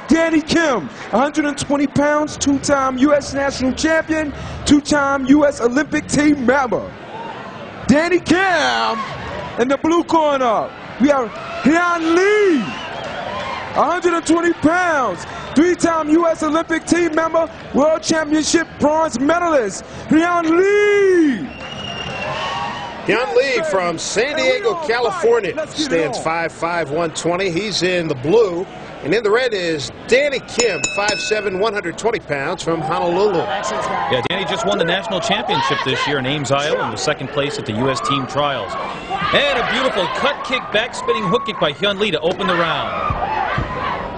Danny Kim, 120 pounds, two-time U.S. national champion, two-time U.S. Olympic team member. Danny Kim in the blue corner. We have Hyon Lee, 120 pounds, three-time U.S. Olympic team member, World Championship bronze medalist, Hyon Lee. Hyon Lee from San Diego, California, stands 5'5", 120. He's in the blue. And in the red is Danny Kim, 5'7", 120 pounds from Honolulu. Yeah, Danny just won the national championship this year in Ames, Iowa, and was second place at the U.S. team trials. And a beautiful cut kick, back spinning hook kick by Hyon Lee to open the round.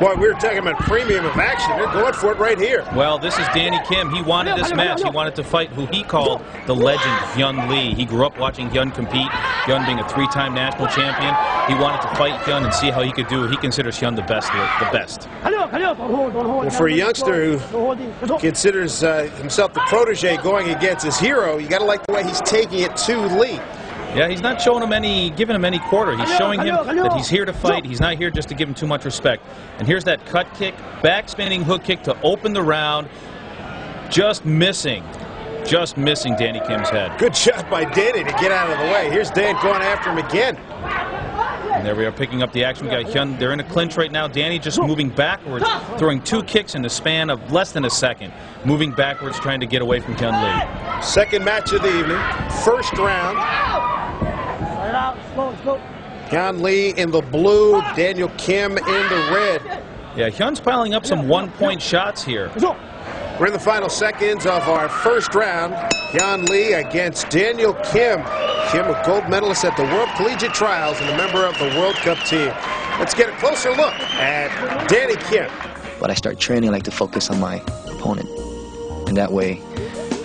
Boy, we were talking about premium of action. They're going for it right here. Well, this is Danny Kim. He wanted this match. He wanted to fight who he called the legend, Hyon Lee. He grew up watching Hyon compete, Hyon being a three-time national champion. He wanted to fight Hyon and see how he could do. He considers Hyon the best. Well, for a youngster who considers himself the protege going against his hero, you got to like the way he's taking it to Lee. Yeah, he's not showing him giving him any quarter. He's showing him that he's here to fight. He's not here just to give him too much respect. And here's that cut kick, back spinning hook kick to open the round. Just missing Danny Kim's head. Good shot by Danny to get out of the way. Here's Dan going after him again. And there we are picking up the action. We got Hyon. They're in a clinch right now. Danny just moving backwards, throwing two kicks in the span of less than a second. Moving backwards, trying to get away from Hyon Lee. Second match of the evening, first round. Hyon Lee in the blue, Daniel Kim in the red. Yeah, Hyun's piling up some one-point shots here. We're in the final seconds of our first round. Hyon Lee against Daniel Kim. Kim, a gold medalist at the World Collegiate Trials and a member of the World Cup team. Let's get a closer look at Danny Kim. When I start training, I like to focus on my opponent. And that way,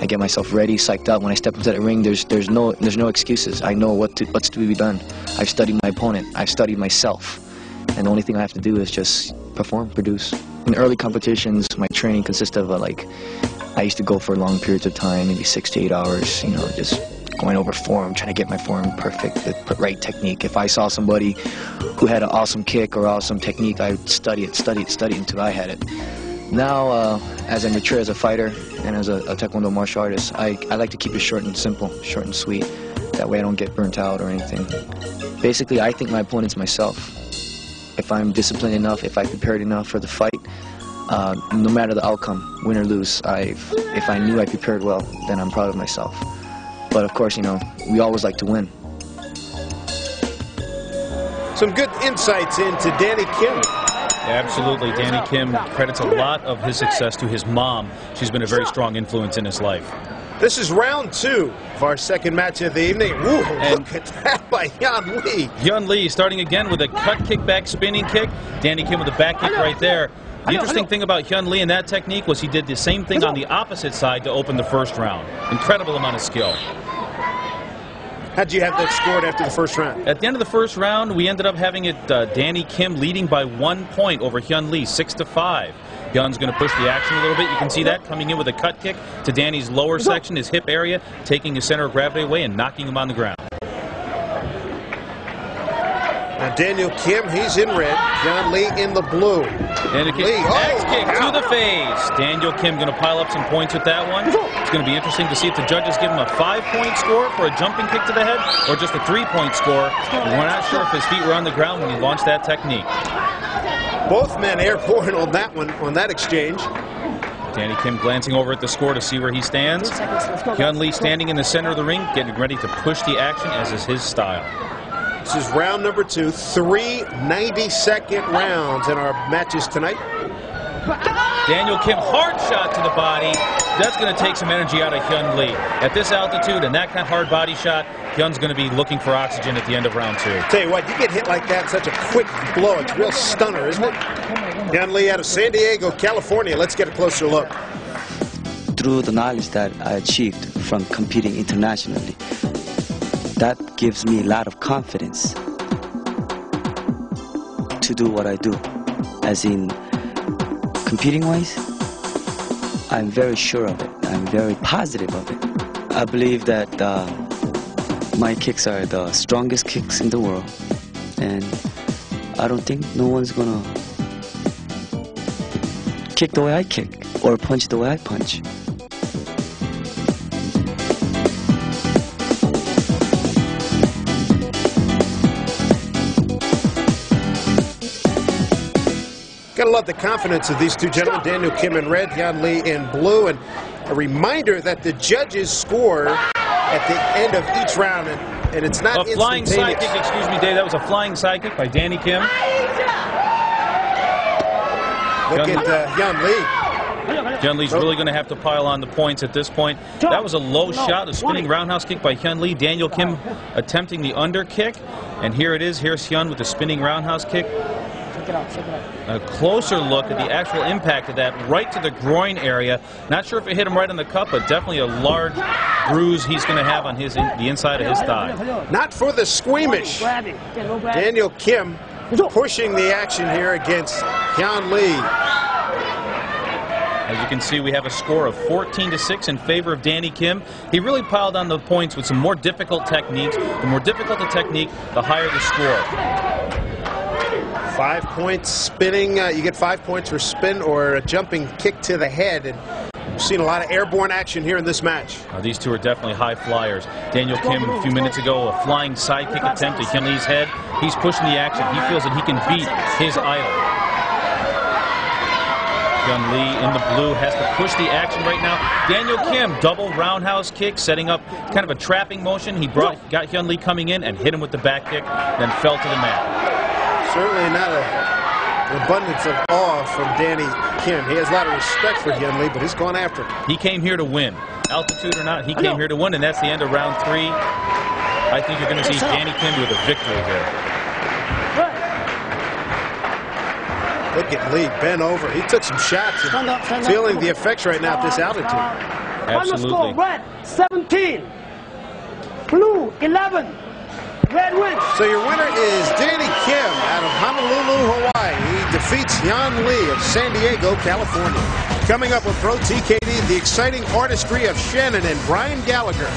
I get myself ready, psyched up. When I step into the ring, there's no excuses. I know what's to be done. I've studied my opponent. I've studied myself. And the only thing I have to do is just perform, produce. In early competitions, my training consists of I used to go for long periods of time, maybe 6 to 8 hours, you know, just going over form, trying to get my form perfect, the right technique. If I saw somebody who had an awesome kick or awesome technique, I would study it until I had it. Now, as I mature as a fighter and as a Taekwondo martial artist, I like to keep it short and simple, short and sweet. That way I don't get burnt out or anything. Basically, I think my opponent's myself. If I'm disciplined enough, if I prepared enough for the fight, no matter the outcome, win or lose, if I knew I prepared well, then I'm proud of myself. But of course, you know, we always like to win. Some good insights into Danny Kim. Yeah, absolutely. Danny Kim credits a lot of his success to his mom. She's been a very strong influence in his life. This is round 2 of our second match of the evening. Ooh, look at that by Hyon Lee. Hyon Lee starting again with a cut kick, back spinning kick. Danny Kim with a back kick right there. The interesting thing about Hyon Lee and that technique was he did the same thing on the opposite side to open the first round. Incredible amount of skill. How'd you have that scored after the first round? At the end of the first round, we ended up having it Danny Kim leading by 1 point over Hyon Lee, 6-5. Hyun's going to push the action a little bit. You can see that coming in with a cut kick to Danny's lower section, his hip area, taking his center of gravity away and knocking him on the ground. Now Daniel Kim, he's in red. Hyon Lee in the blue. Daniel Kim, X kick to the face. Daniel Kim going to pile up some points with that one. It's going to be interesting to see if the judges give him a 5-point score for a jumping kick to the head or just a 3-point score. We're not sure if his feet were on the ground when he launched that technique. Both men airborne on that one, on that exchange. Danny Kim glancing over at the score to see where he stands. Hyon Lee standing in the center of the ring, getting ready to push the action, as is his style. This is round number 2, 3 90-second rounds in our matches tonight. Daniel Kim, hard shot to the body. That's going to take some energy out of Hyon Lee. At this altitude and that kind of hard body shot, Hyun's going to be looking for oxygen at the end of round 2. Tell you what, you get hit like that, such a quick blow. It's a real stunner, isn't it? Hyon Lee out of San Diego, California. Let's get a closer look. Through the knowledge that I achieved from competing internationally, that gives me a lot of confidence to do what I do. As in, competing-wise, I'm very sure of it. I'm very positive of it. I believe that my kicks are the strongest kicks in the world, and I don't think no one's gonna kick the way I kick or punch the way I punch. Gotta love the confidence of these two gentlemen, Daniel Kim in red, Hyon Lee in blue. And a reminder that the judges score at the end of each round, and it's not a flying side instantaneous. kick, excuse me, Dave. That was a flying side kick by Danny Kim. Look at Hyon Lee. Hyon Lee's really going to have to pile on the points at this point. That was a low shot, a spinning roundhouse kick by Hyon Lee. Daniel Kim attempting the under kick. And here it is. Here's Hyon with the spinning roundhouse kick. A closer look at the actual impact of that, right to the groin area. Not sure if it hit him right on the cup, but definitely a large bruise he's going to have on the inside of his thigh. Not for the squeamish. Daniel Kim pushing the action here against Hyon Lee. As you can see, we have a score of 14-6 in favor of Danny Kim. He really piled on the points with some more difficult techniques. The more difficult the technique, the higher the score. 5 points spinning. You get 5 points for spin or a jumping kick to the head. And we've seen a lot of airborne action here in this match. These two are definitely high flyers. Daniel Kim, a few minutes ago, a flying side kick attempt at Hyon Lee's head. He's pushing the action. He feels that he can beat his idol. Hyon Lee in the blue has to push the action right now. Daniel Kim, double roundhouse kick, setting up kind of a trapping motion. He got Hyon Lee coming in and hit him with the back kick, then fell to the mat. Certainly not an abundance of awe from Danny Kim. He has a lot of respect for Hyon Lee, but he's going after him. He came here to win. Altitude or not, he came here to win, and that's the end of round 3. I think you're going to see Danny Kim with a victory here. Look at Lee bent over. He took some shots and feeling the effects right now at this altitude. Absolutely. Final score, red 17, blue 11. Red wins. So your winner is Danny Kim out of Honolulu, Hawaii. He defeats Hyon Lee of San Diego, California. Coming up with Pro TKD, the exciting artistry of Shannon and Brian Gallagher.